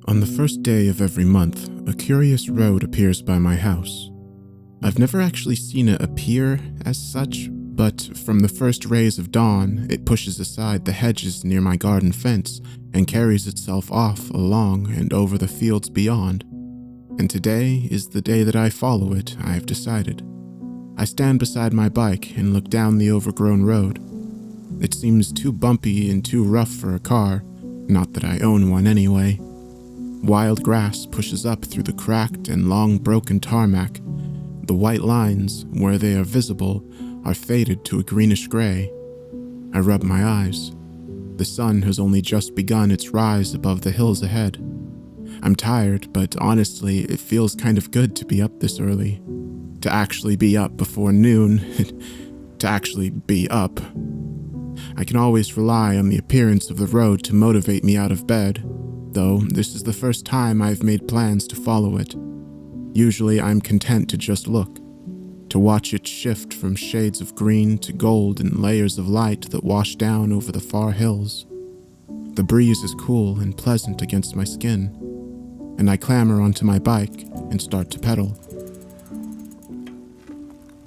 On the first day of every month, a curious road appears by my house. I've never actually seen it appear as such, but from the first rays of dawn, it pushes aside the hedges near my garden fence and carries itself off along and over the fields beyond. And today is the day that I follow it, I have decided. I stand beside my bike and look down the overgrown road. It seems too bumpy and too rough for a car, not that I own one anyway. Wild grass pushes up through the cracked and long broken tarmac. The white lines, where they are visible, are faded to a greenish gray. I rub my eyes. The sun has only just begun its rise above the hills ahead. I'm tired, but honestly, it feels kind of good to be up this early. To actually be up before noon. To actually be up. I can always rely on the appearance of the road to motivate me out of bed, though this is the first time I've made plans to follow it. Usually I'm content to just look, to watch it shift from shades of green to gold in layers of light that wash down over the far hills. The breeze is cool and pleasant against my skin, and I clamber onto my bike and start to pedal.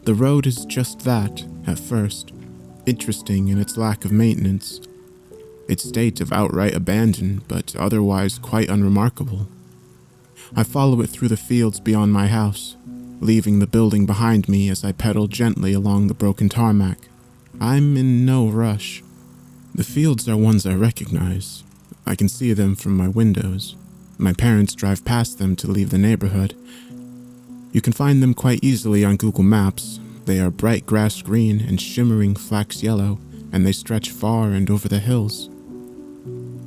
The road is just that, at first, interesting in its lack of maintenance. Its state of outright abandon, but otherwise quite unremarkable. I follow it through the fields beyond my house, leaving the building behind me as I pedal gently along the broken tarmac. I'm in no rush. The fields are ones I recognize. I can see them from my windows. My parents drive past them to leave the neighborhood. You can find them quite easily on Google Maps. They are bright grass green and shimmering flax yellow, and they stretch far and over the hills.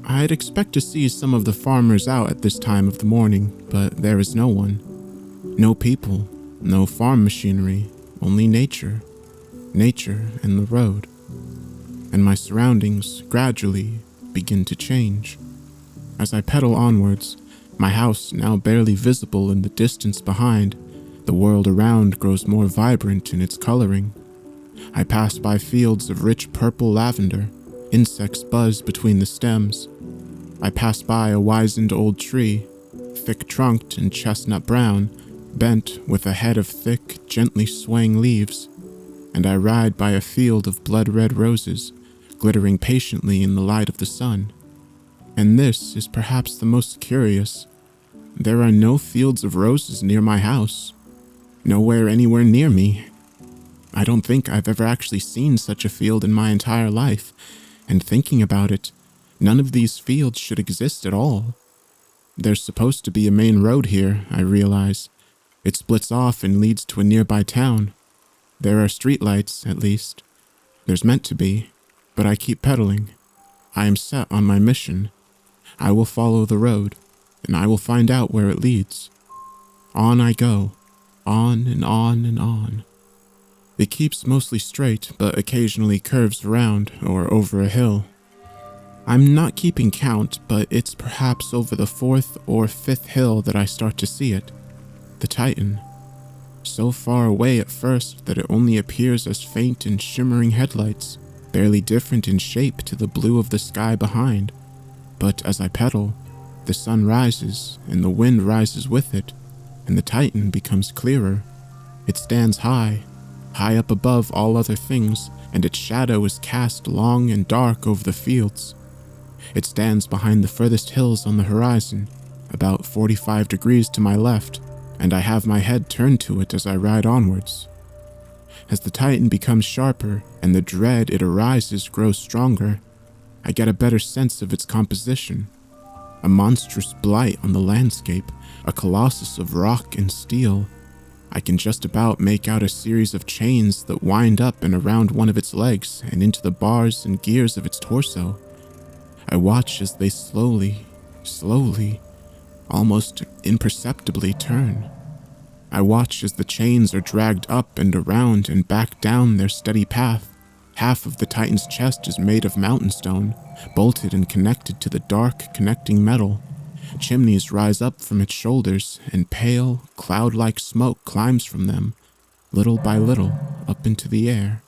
I'd expect to see some of the farmers out at this time of the morning, but there is no one. No people, no farm machinery, only nature. Nature and the road. And my surroundings gradually begin to change. As I pedal onwards, my house now barely visible in the distance behind, the world around grows more vibrant in its coloring. I pass by fields of rich purple lavender. Insects buzz between the stems. I pass by a wizened old tree, thick-trunked and chestnut brown, bent with a head of thick, gently swaying leaves, and I ride by a field of blood-red roses, glittering patiently in the light of the sun. And this is perhaps the most curious. There are no fields of roses near my house. Nowhere anywhere near me. I don't think I've ever actually seen such a field in my entire life. And thinking about it, none of these fields should exist at all. There's supposed to be a main road here, I realize. It splits off and leads to a nearby town. There are streetlights, at least. There's meant to be, but I keep pedaling. I am set on my mission. I will follow the road, and I will find out where it leads. On I go, on and on and on. It keeps mostly straight, but occasionally curves around or over a hill. I'm not keeping count, but it's perhaps over the 4th or 5th hill that I start to see it. The Titan. So far away at first that it only appears as faint and shimmering headlights, barely different in shape to the blue of the sky behind. But as I pedal, the sun rises and the wind rises with it, and the Titan becomes clearer. It stands high up above all other things, and its shadow is cast long and dark over the fields. It stands behind the furthest hills on the horizon, about 45 degrees to my left, and I have my head turned to it as I ride onwards. As the Titan becomes sharper and the dread it arises grows stronger, I get a better sense of its composition. A monstrous blight on the landscape, a colossus of rock and steel. I can just about make out a series of chains that wind up and around one of its legs and into the bars and gears of its torso. I watch as they slowly, almost imperceptibly turn. I watch as the chains are dragged up and around and back down their steady path. Half of the Titan's chest is made of mountain stone, bolted and connected to the dark, connecting metal. Chimneys rise up from its shoulders, and pale, cloud-like smoke climbs from them, little by little, up into the air.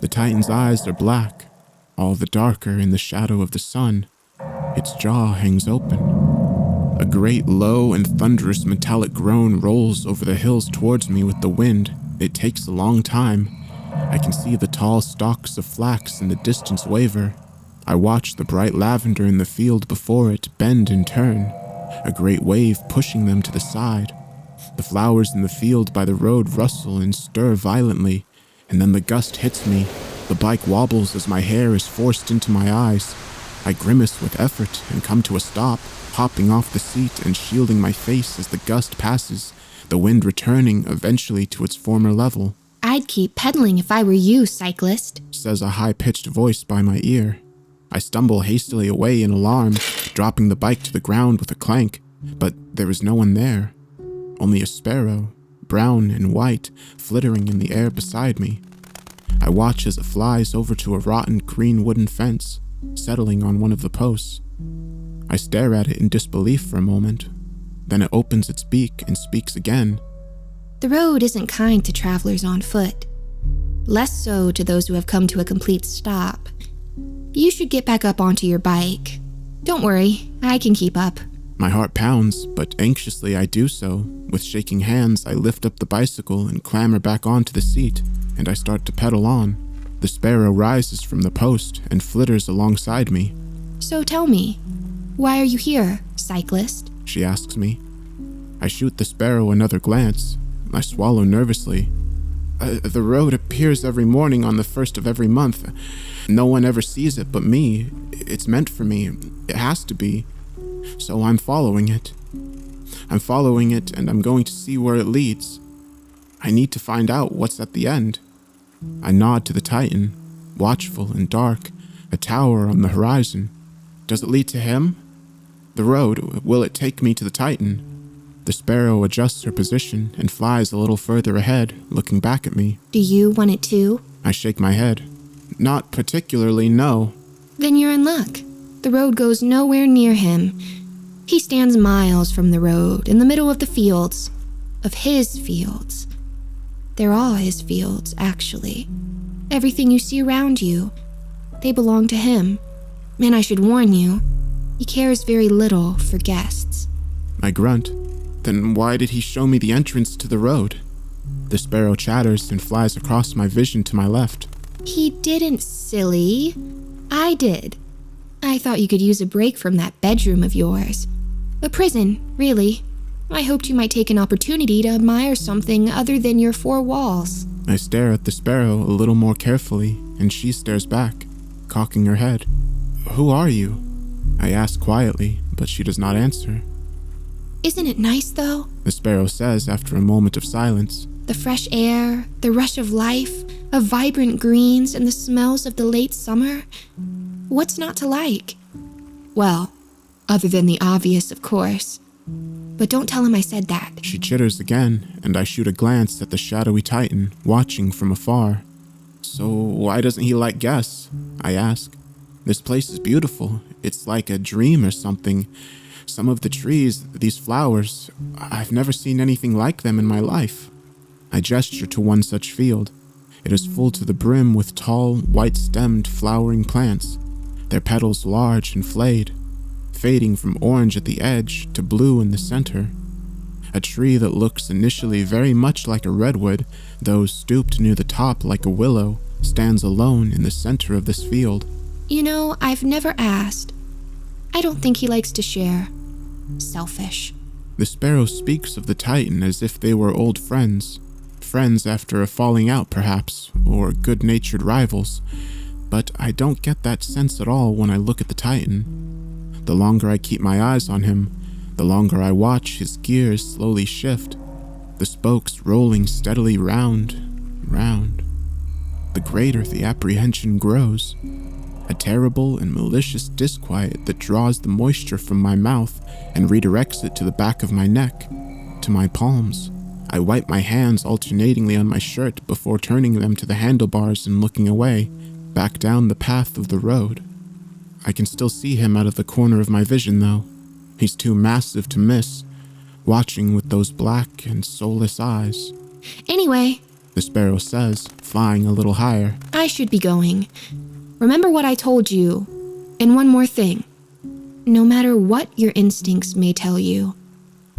The Titan's eyes are black, all the darker in the shadow of the sun. Its jaw hangs open. A great low and thunderous metallic groan rolls over the hills towards me with the wind. It takes a long time. I can see the tall stalks of flax in the distance waver. I watch the bright lavender in the field before it bend and turn, a great wave pushing them to the side. The flowers in the field by the road rustle and stir violently, and then the gust hits me. The bike wobbles as my hair is forced into my eyes. I grimace with effort and come to a stop, hopping off the seat and shielding my face as the gust passes, the wind returning eventually to its former level. "I'd keep pedaling if I were you, cyclist," says a high-pitched voice by my ear. I stumble hastily away in alarm, dropping the bike to the ground with a clank, but there is no one there. Only a sparrow, brown and white, flittering in the air beside me. I watch as it flies over to a rotten green wooden fence, settling on one of the posts. I stare at it in disbelief for a moment. Then it opens its beak and speaks again. "The road isn't kind to travelers on foot. Less so to those who have come to a complete stop. You should get back up onto your bike. Don't worry, I can keep up." My heart pounds, but anxiously I do so. With shaking hands, I lift up the bicycle and clamber back onto the seat, and I start to pedal on. The sparrow rises from the post and flitters alongside me. "So tell me, why are you here, cyclist?" she asks me. I shoot the sparrow another glance. I swallow nervously. The road appears every morning on the 1st of every month. No one ever sees it but me. It's meant for me. It has to be. So I'm following it. I'm following it, and I'm going to see where it leads. I need to find out what's at the end. I nod to the Titan, watchful and dark, a tower on the horizon. Does it lead to him? The road, will it take me to the Titan? The sparrow adjusts her position and flies a little further ahead, looking back at me. "Do you want it too?" I shake my head. Not particularly, no. "Then you're in luck. The road goes nowhere near him. He stands miles from the road, in the middle of the fields. Of his fields. They're all his fields, actually. Everything you see around you, they belong to him. And I should warn you, he cares very little for guests." I grunt. Then why did he show me the entrance to the road? The sparrow chatters and flies across my vision to my left. "He didn't, silly. I did. I thought you could use a break from that bedroom of yours. A prison, really. I hoped you might take an opportunity to admire something other than your four walls." I stare at the sparrow a little more carefully, and she stares back, cocking her head. "Who are you?" I ask quietly, but she does not answer. "Isn't it nice, though?" The sparrow says after a moment of silence. "The fresh air, the rush of life, of vibrant greens, and the smells of the late summer. What's not to like? Well, other than the obvious, of course. But don't tell him I said that." She chitters again, and I shoot a glance at the shadowy Titan, watching from afar. "So why doesn't he like guests?" I ask. "This place is beautiful. It's like a dream or something. Some of the trees, these flowers, I've never seen anything like them in my life." I gesture to one such field. It is full to the brim with tall, white-stemmed, flowering plants, their petals large and flayed, fading from orange at the edge to blue in the center. A tree that looks initially very much like a redwood, though stooped near the top like a willow, stands alone in the center of this field. "You know, I've never asked. I don't think he likes to share. Selfish." The sparrow speaks of the Titan as if they were old friends. Friends after a falling out, perhaps, or good-natured rivals. But I don't get that sense at all when I look at the Titan. The longer I keep my eyes on him, the longer I watch his gears slowly shift, the spokes rolling steadily round, the greater the apprehension grows. A terrible and malicious disquiet that draws the moisture from my mouth and redirects it to the back of my neck, to my palms. I wipe my hands alternatingly on my shirt before turning them to the handlebars and looking away, back down the path of the road. I can still see him out of the corner of my vision, though. He's too massive to miss, watching with those black and soulless eyes. "Anyway," the sparrow says, flying a little higher, "I should be going. Remember what I told you. And one more thing. no matter what your instincts may tell you,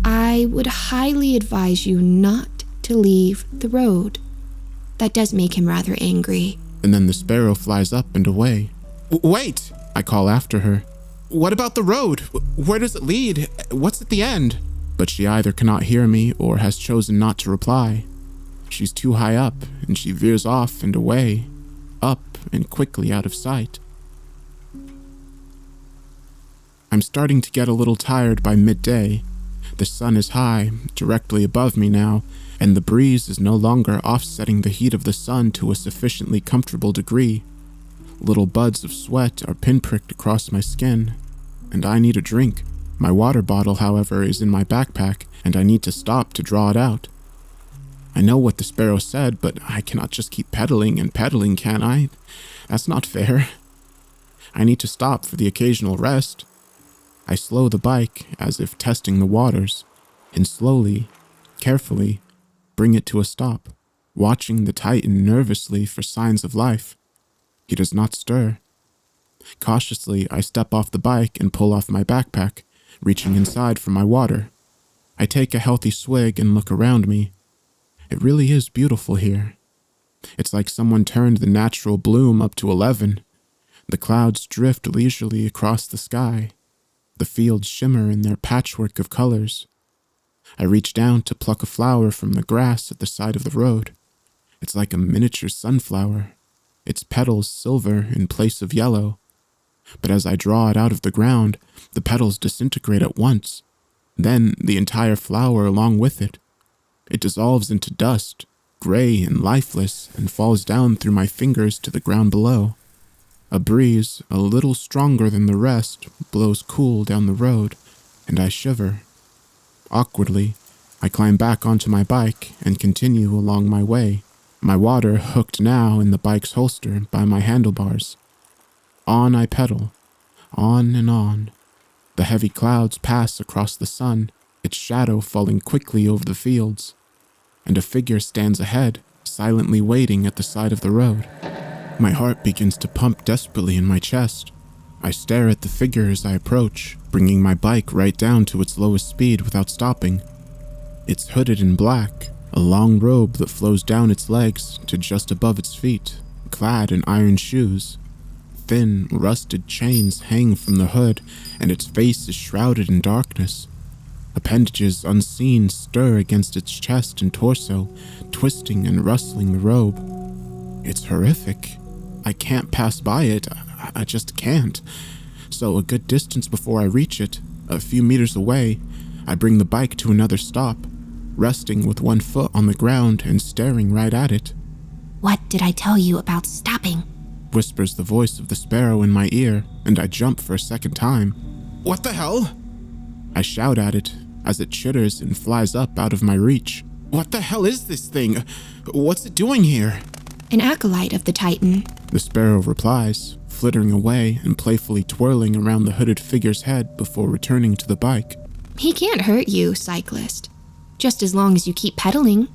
I would highly advise you not to leave the road. That does make him rather angry. And then the sparrow flies up and away. Wait, I call after her. What about the road? Where does it lead? What's at the end? But she either cannot hear me or has chosen not to reply. She's too high up, and she veers off and away, up and quickly out of sight. I'm starting to get a little tired by midday. The sun is high, directly above me now, and the breeze is no longer offsetting the heat of the sun to a sufficiently comfortable degree. Little buds of sweat are pinpricked across my skin, and I need a drink. My water bottle, however, is in my backpack, and I need to stop to draw it out. I know what the sparrow said, but I cannot just keep pedaling and pedaling, can I? That's not fair. I need to stop for the occasional rest. I slow the bike, as if testing the waters, and slowly, carefully, bring it to a stop, watching the Titan nervously for signs of life. He does not stir. Cautiously, I step off the bike and pull off my backpack, reaching inside for my water. I take a healthy swig and look around me. It really is beautiful here. It's like someone turned the natural bloom up to 11. The clouds drift leisurely across the sky. The fields shimmer in their patchwork of colors. I reach down to pluck a flower from the grass at the side of the road. It's like a miniature sunflower, its petals silver in place of yellow. But as I draw it out of the ground, the petals disintegrate at once. Then the entire flower along with it. It dissolves into dust, gray and lifeless, and falls down through my fingers to the ground below. A breeze, a little stronger than the rest, blows cool down the road, and I shiver. Awkwardly, I climb back onto my bike and continue along my way, my water hooked now in the bike's holster by my handlebars. On I pedal, on and on. The heavy clouds pass across the sun, its shadow falling quickly over the fields, and a figure stands ahead, silently waiting at the side of the road. My heart begins to pump desperately in my chest. I stare at the figure as I approach, bringing my bike right down to its lowest speed without stopping. It's hooded in black, a long robe that flows down its legs to just above its feet, clad in iron shoes. Thin, rusted chains hang from the hood, and its face is shrouded in darkness. Appendages unseen stir against its chest and torso, twisting and rustling the robe. It's horrific. I can't pass by it. I just can't. So a good distance before I reach it, a few meters away, I bring the bike to another stop, resting with one foot on the ground and staring right at it. "What did I tell you about stopping?" whispers the voice of the sparrow in my ear, and I jump for a second time. What the hell? I shout at it as it chitters and flies up out of my reach. What the hell is this thing? What's it doing here? "An acolyte of the Titan," the sparrow replies, flittering away and playfully twirling around the hooded figure's head before returning to the bike. "He can't hurt you, cyclist, just as long as you keep pedaling.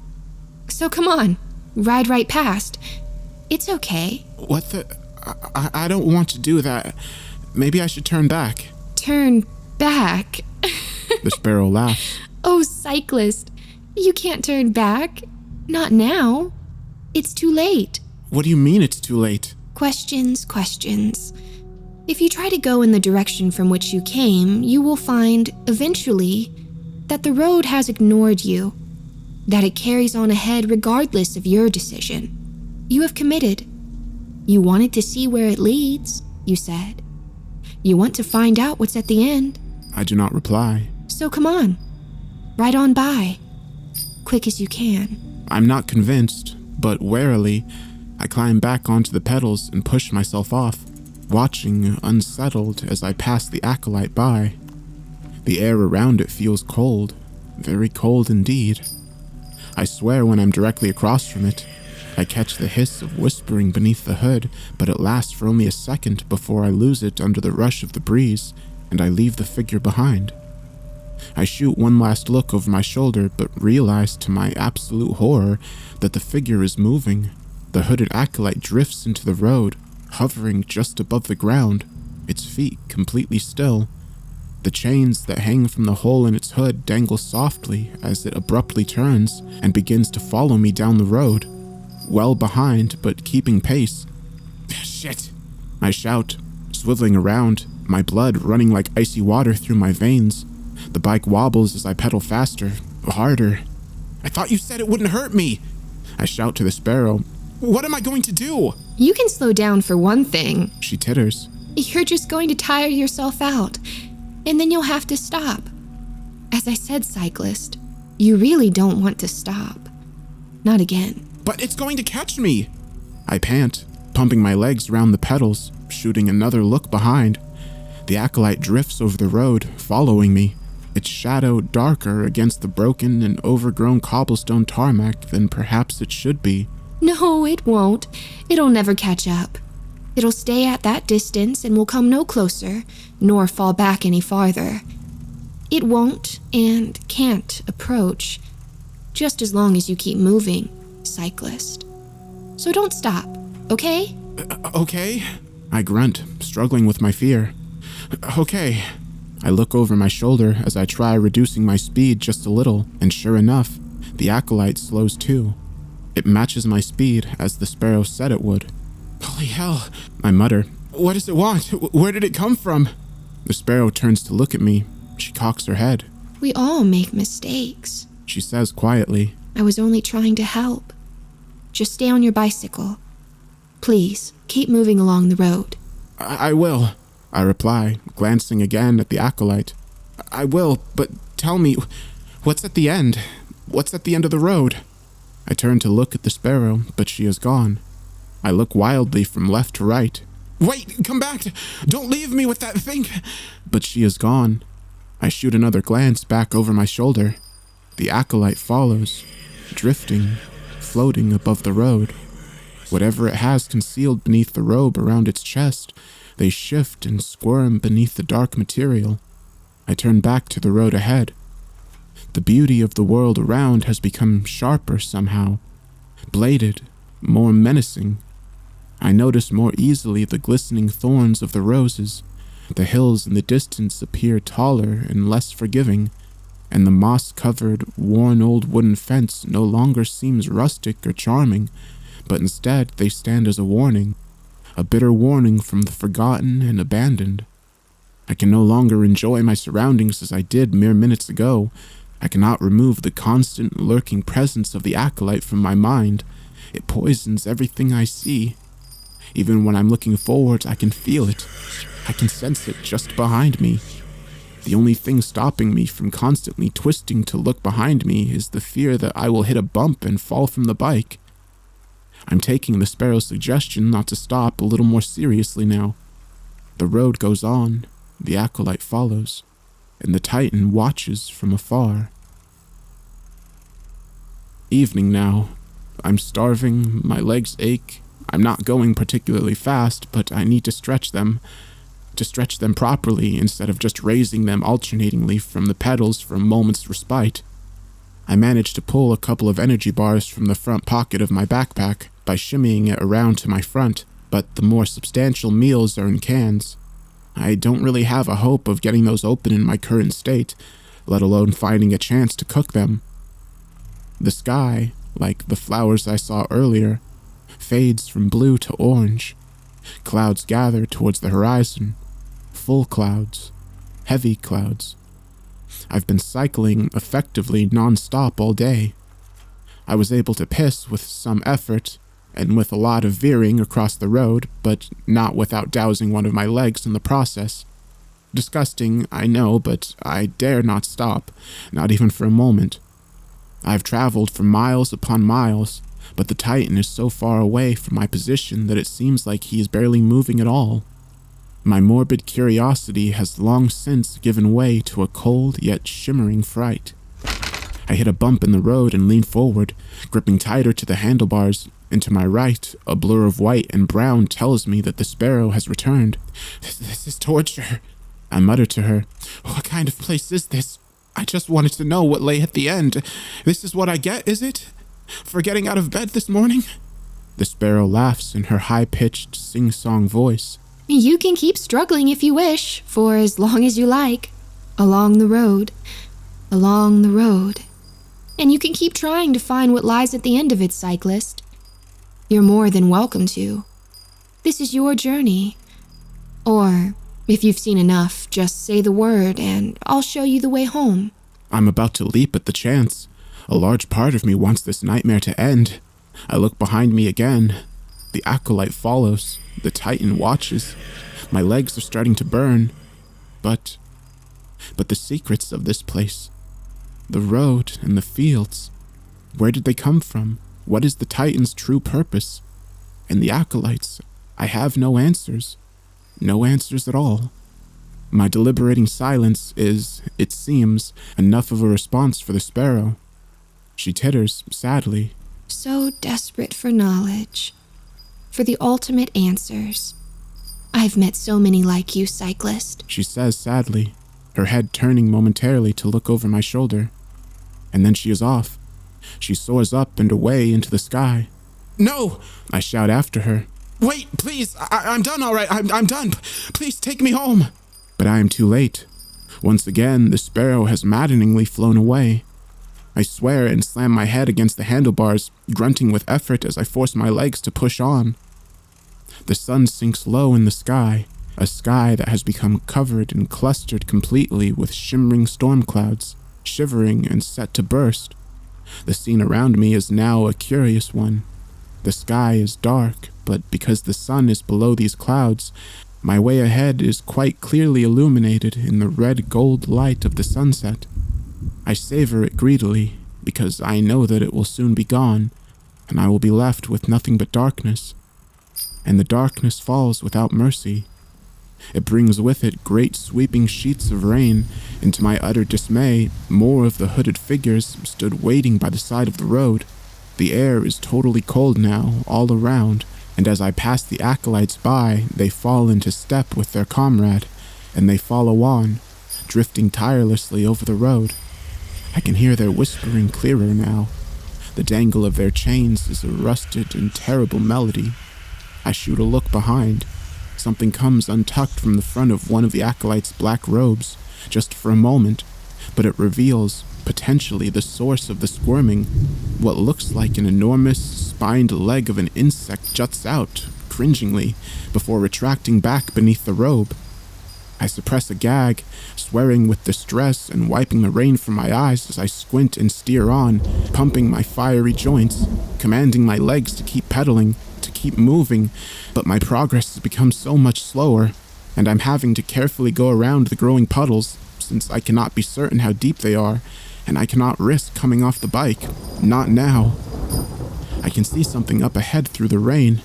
So come on, ride right past. It's okay." What the? I don't want to do that. Maybe I should turn back. "Turn back?" The sparrow laughs. "Oh, cyclist, you can't turn back. Not now. It's too late." What do you mean it's too late? Questions. If you try to go in the direction from which you came, you will find, eventually, that the road has ignored you, that it carries on ahead regardless of your decision. You have committed. You wanted to see where it leads, you said. You want to find out what's at the end. I do not reply. So come on, right on by, quick as you can. I'm not convinced, but warily, I climb back onto the pedals and push myself off, watching unsettled as I pass the acolyte by. The air around it feels cold, very cold indeed. I swear when I'm directly across from it, I catch the hiss of whispering beneath the hood, but it lasts for only a second before I lose it under the rush of the breeze, and I leave the figure behind. I shoot one last look over my shoulder, but realize to my absolute horror that the figure is moving. The hooded acolyte drifts into the road, hovering just above the ground, its feet completely still, The chains that hang from the hole in its hood dangle softly as it abruptly turns and begins to follow me down the road, well behind but keeping pace. Shit! I shout, swiveling around, my blood running like icy water through my veins. The bike wobbles as I pedal faster, harder. I thought you said it wouldn't hurt me! I shout to the sparrow. What am I going to do? You can slow down for one thing. She titters. You're just going to tire yourself out, and then you'll have to stop. As I said, cyclist, you really don't want to stop. Not again. But it's going to catch me! I pant, pumping my legs around the pedals, shooting another look behind. The acolyte drifts over the road, following me, its shadow darker against the broken and overgrown cobblestone tarmac than perhaps it should be. No, it won't. It'll never catch up. It'll stay at that distance and will come no closer, nor fall back any farther. It won't and can't approach, just as long as you keep moving, cyclist. So don't stop, okay? Okay? I grunt, struggling with my fear. Okay. I look over my shoulder as I try reducing my speed just a little, and sure enough, the acolyte slows too. It matches my speed as the sparrow said it would. Holy hell, I mutter. What does it want? Where did it come from? The sparrow turns to look at me. She cocks her head. We all make mistakes, She says quietly. I was only trying to help. Just stay on your bicycle. Please, keep moving along the road. I will, I reply, glancing again at the acolyte. I will, but tell me, what's at the end? What's at the end of the road? I turn to look at the sparrow, but she is gone. I look wildly from left to right. Wait, come back! Don't leave me with that thing! But she is gone. I shoot another glance back over my shoulder. The acolyte follows, drifting, floating above the road. Whatever it has concealed beneath the robe around its chest, they shift and squirm beneath the dark material. I turn back to the road ahead. The beauty of the world around has become sharper somehow, bladed, more menacing. I notice more easily the glistening thorns of the roses. The hills in the distance appear taller and less forgiving, and the moss-covered, worn old wooden fence no longer seems rustic or charming, but instead they stand as a warning, a bitter warning from the forgotten and abandoned. I can no longer enjoy my surroundings as I did mere minutes ago. I cannot remove the constant, lurking presence of the acolyte from my mind. It poisons everything I see. Even when I'm looking forward, I can feel it. I can sense it just behind me. The only thing stopping me from constantly twisting to look behind me is the fear that I will hit a bump and fall from the bike. I'm taking the sparrow's suggestion not to stop a little more seriously now. The road goes on, the acolyte follows, and the Titan watches from afar. Evening now. I'm starving, my legs ache. I'm not going particularly fast, but I need to stretch them properly instead of just raising them alternatingly from the pedals for a moment's respite. I manage to pull a couple of energy bars from the front pocket of my backpack by shimmying it around to my front, but the more substantial meals are in cans. I don't really have a hope of getting those open in my current state, let alone finding a chance to cook them. The sky, like the flowers I saw earlier, fades from blue to orange. Clouds gather towards the horizon. Full clouds. Heavy clouds. I've been cycling effectively non-stop all day. I was able to piss with some effort, and with a lot of veering across the road, but not without dousing one of my legs in the process. Disgusting, I know, but I dare not stop, not even for a moment. I've traveled for miles upon miles, but the Titan is so far away from my position that it seems like he is barely moving at all. My morbid curiosity has long since given way to a cold yet shimmering fright. I hit a bump in the road and lean forward, gripping tighter to the handlebars, and to my right, a blur of white and brown tells me that the sparrow has returned. This is torture, I mutter to her. What kind of place is this? I just wanted to know what lay at the end. This is what I get, is it? For getting out of bed this morning? The sparrow laughs in her high-pitched, sing-song voice. You can keep struggling if you wish, for as long as you like. along the road, along the road. And you can keep trying to find what lies at the end of it, cyclist. You're more than welcome to. This is your journey. Or, if you've seen enough, just say the word and I'll show you the way home. I'm about to leap at the chance. A large part of me wants this nightmare to end. I look behind me again. The acolyte follows. The titan watches. My legs are starting to burn. But the secrets of this place, the road and the fields, where did they come from? What is the titan's true purpose? And the acolytes, I have no answers. No answers at all. My deliberating silence is, it seems, enough of a response for the sparrow. She titters, sadly. So desperate for knowledge, for the ultimate answers. I've met so many like you, cyclist, she says sadly, her head turning momentarily to look over my shoulder. And then she is off. She soars up and away into the sky. No! I shout after her. Wait, please! I'm done, all right. I'm done. Please take me home. But I am too late. Once again, the sparrow has maddeningly flown away. I swear and slam my head against the handlebars, grunting with effort as I force my legs to push on. The sun sinks low in the sky, a sky that has become covered and clustered completely with shimmering storm clouds, shivering and set to burst. The scene around me is now a curious one. The sky is dark, but because the sun is below these clouds, my way ahead is quite clearly illuminated in the red-gold light of the sunset. I savor it greedily, because I know that it will soon be gone, and I will be left with nothing but darkness. And the darkness falls without mercy. It brings with it great sweeping sheets of rain, and to my utter dismay, more of the hooded figures stood waiting by the side of the road. The air is totally cold now, all around, and as I pass the acolytes by, they fall into step with their comrade, and they follow on, drifting tirelessly over the road. I can hear their whispering clearer now. The dangle of their chains is a rusted and terrible melody. I shoot a look behind. Something comes untucked from the front of one of the acolytes' black robes, just for a moment, but it reveals, potentially, the source of the squirming. What looks like an enormous, spined leg of an insect juts out, cringingly, before retracting back beneath the robe. I suppress a gag, swearing with distress and wiping the rain from my eyes as I squint and steer on, pumping my fiery joints, commanding my legs to keep pedaling, to keep moving, but my progress has become so much slower, and I'm having to carefully go around the growing puddles, since I cannot be certain how deep they are, and I cannot risk coming off the bike. Not now. I can see something up ahead through the rain,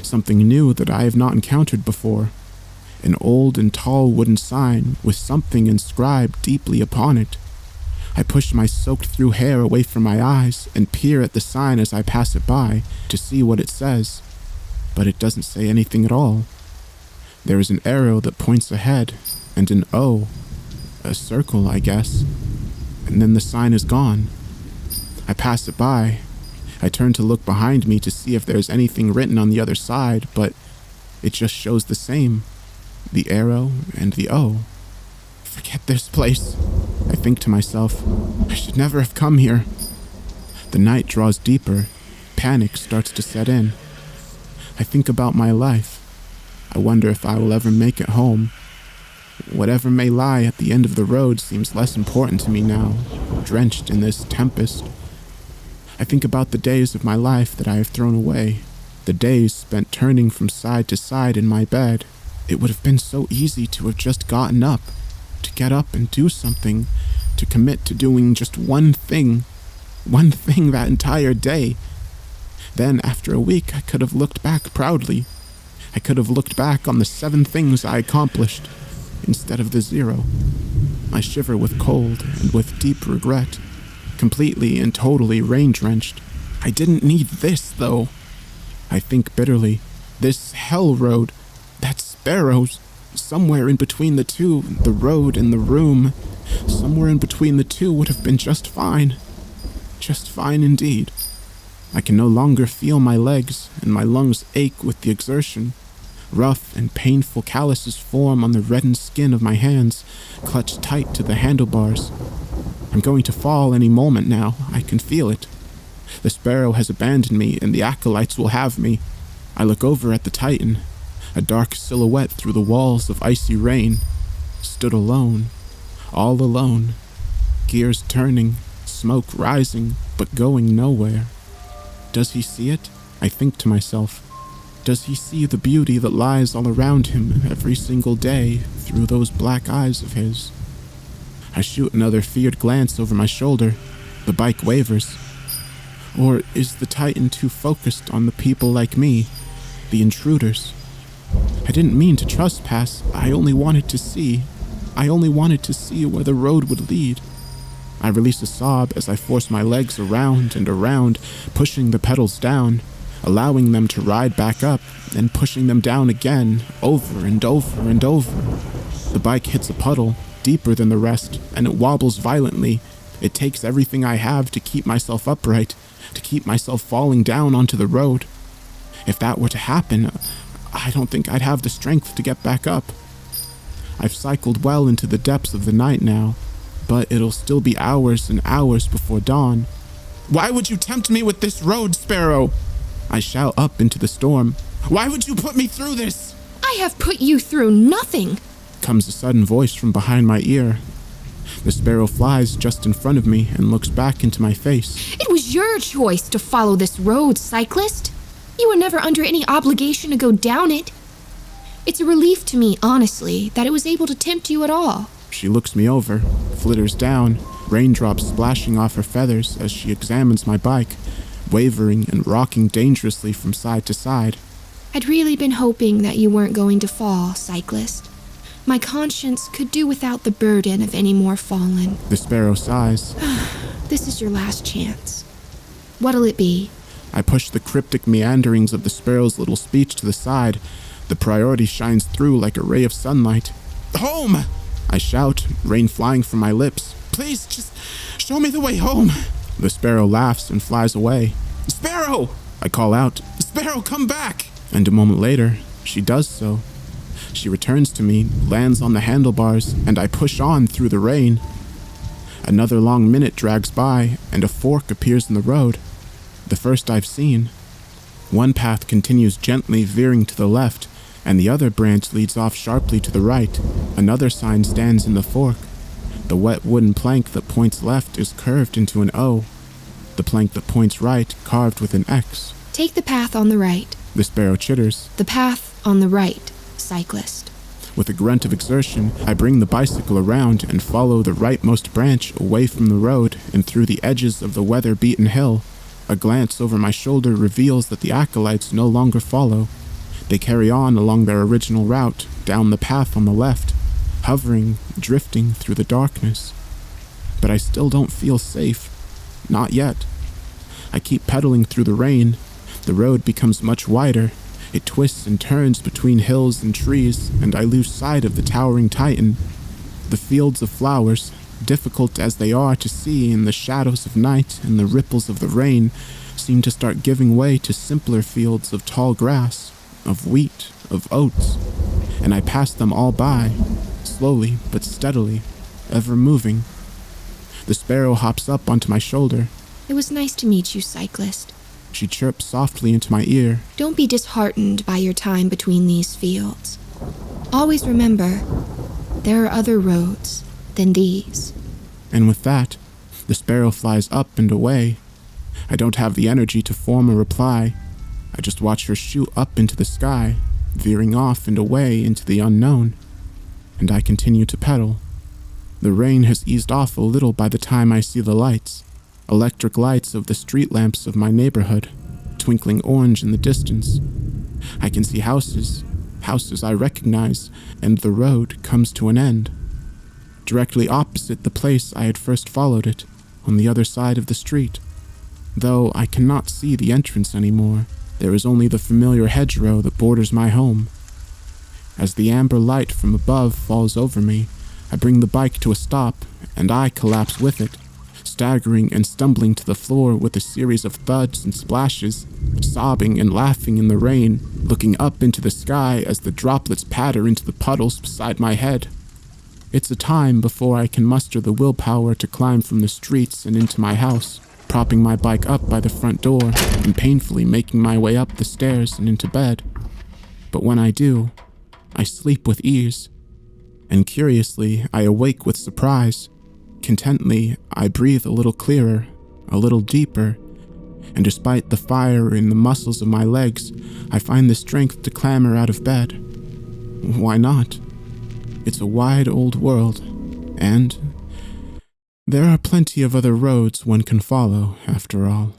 something new that I have not encountered before. An old and tall wooden sign with something inscribed deeply upon it. I push my soaked-through hair away from my eyes and peer at the sign as I pass it by to see what it says, but it doesn't say anything at all. There is an arrow that points ahead, and an O, a circle, I guess, and then the sign is gone. I pass it by. I turn to look behind me to see if there's anything written on the other side, but it just shows the same. The arrow and the O. Forget this place, I think to myself. I should never have come here. The night draws deeper. Panic starts to set in. I think about my life. I wonder if I will ever make it home. Whatever may lie at the end of the road seems less important to me now, drenched in this tempest. I think about the days of my life that I have thrown away, the days spent turning from side to side in my bed. It would have been so easy to have just gotten up, to get up and do something, to commit to doing just one thing that entire day. Then, after a week, I could have looked back proudly. I could have looked back on the 7 things I accomplished, instead of the 0. I shiver with cold and with deep regret, completely and totally rain-drenched. I didn't need this, though. I think bitterly. This hell road, that sparrows, somewhere in between the two, the road and the room, somewhere in between the two would have been just fine. Just fine indeed. I can no longer feel my legs, and my lungs ache with the exertion. Rough and painful calluses form on the reddened skin of my hands, clutched tight to the handlebars. I'm going to fall any moment now. I can feel it. The sparrow has abandoned me, and the acolytes will have me. I look over at the Titan, a dark silhouette through the walls of icy rain, stood alone, all alone, gears turning, smoke rising, but going nowhere. Does he see it? I think to myself. Does he see the beauty that lies all around him every single day through those black eyes of his? I shoot another feared glance over my shoulder. The bike wavers. Or is the Titan too focused on the people like me, the intruders? I didn't mean to trespass. I only wanted to see. I only wanted to see where the road would lead. I release a sob as I force my legs around and around, pushing the pedals down, allowing them to ride back up, and pushing them down again, over and over and over. The bike hits a puddle, deeper than the rest, and it wobbles violently. It takes everything I have to keep myself upright, to keep myself falling down onto the road. If that were to happen, I don't think I'd have the strength to get back up. I've cycled well into the depths of the night now, but it'll still be hours and hours before dawn. Why would you tempt me with this road, Sparrow? I shout up into the storm. Why would you put me through this? I have put you through nothing, comes a sudden voice from behind my ear. The sparrow flies just in front of me and looks back into my face. It was your choice to follow this road, cyclist. You were never under any obligation to go down it. It's a relief to me, honestly, that it was able to tempt you at all. She looks me over, flitters down, raindrops splashing off her feathers as she examines my bike, wavering and rocking dangerously from side to side. I'd really been hoping that you weren't going to fall, cyclist. My conscience could do without the burden of any more falling. The sparrow sighs. This is your last chance. What'll it be? I push the cryptic meanderings of the sparrow's little speech to the side. The priority shines through like a ray of sunlight. Home! I shout, rain flying from my lips. Please, just show me the way home. The sparrow laughs and flies away. Sparrow! I call out. Sparrow, come back! And a moment later, she does so. She returns to me, lands on the handlebars, and I push on through the rain. Another long minute drags by, and a fork appears in the road. The first I've seen. One path continues gently veering to the left, and the other branch leads off sharply to the right. Another sign stands in the fork. The wet wooden plank that points left is curved into an O. The plank that points right carved with an X. Take the path on the right. The sparrow chitters. The path on the right, cyclist. With a grunt of exertion, I bring the bicycle around and follow the rightmost branch away from the road and through the edges of the weather-beaten hill. A glance over my shoulder reveals that the acolytes no longer follow. They carry on along their original route, down the path on the left, hovering, drifting through the darkness. But I still don't feel safe. Not yet. I keep pedaling through the rain. The road becomes much wider. It twists and turns between hills and trees, and I lose sight of the towering Titan. The fields of flowers, difficult as they are to see in the shadows of night and the ripples of the rain, seem to start giving way to simpler fields of tall grass, of wheat, of oats, and I pass them all by, slowly but steadily, ever moving. The sparrow hops up onto my shoulder. It was nice to meet you, cyclist. She chirps softly into my ear. Don't be disheartened by your time between these fields. Always remember, there are other roads than these. And with that, the sparrow flies up and away. I don't have the energy to form a reply. I just watch her shoot up into the sky, veering off and away into the unknown. And I continue to pedal. The rain has eased off a little by the time I see the lights. Electric lights of the street lamps of my neighborhood, twinkling orange in the distance. I can see houses I recognize, and the road comes to an end. Directly opposite the place I had first followed it, on the other side of the street. Though I cannot see the entrance anymore, there is only the familiar hedgerow that borders my home. As the amber light from above falls over me, I bring the bike to a stop, and I collapse with it, staggering and stumbling to the floor with a series of thuds and splashes, sobbing and laughing in the rain, looking up into the sky as the droplets patter into the puddles beside my head. It's a time before I can muster the willpower to climb from the streets and into my house, propping my bike up by the front door and painfully making my way up the stairs and into bed. But when I do, I sleep with ease. And curiously, I awake with surprise. Contently, I breathe a little clearer, a little deeper, and despite the fire in the muscles of my legs, I find the strength to clamber out of bed. Why not? It's a wide old world, and there are plenty of other roads one can follow, after all.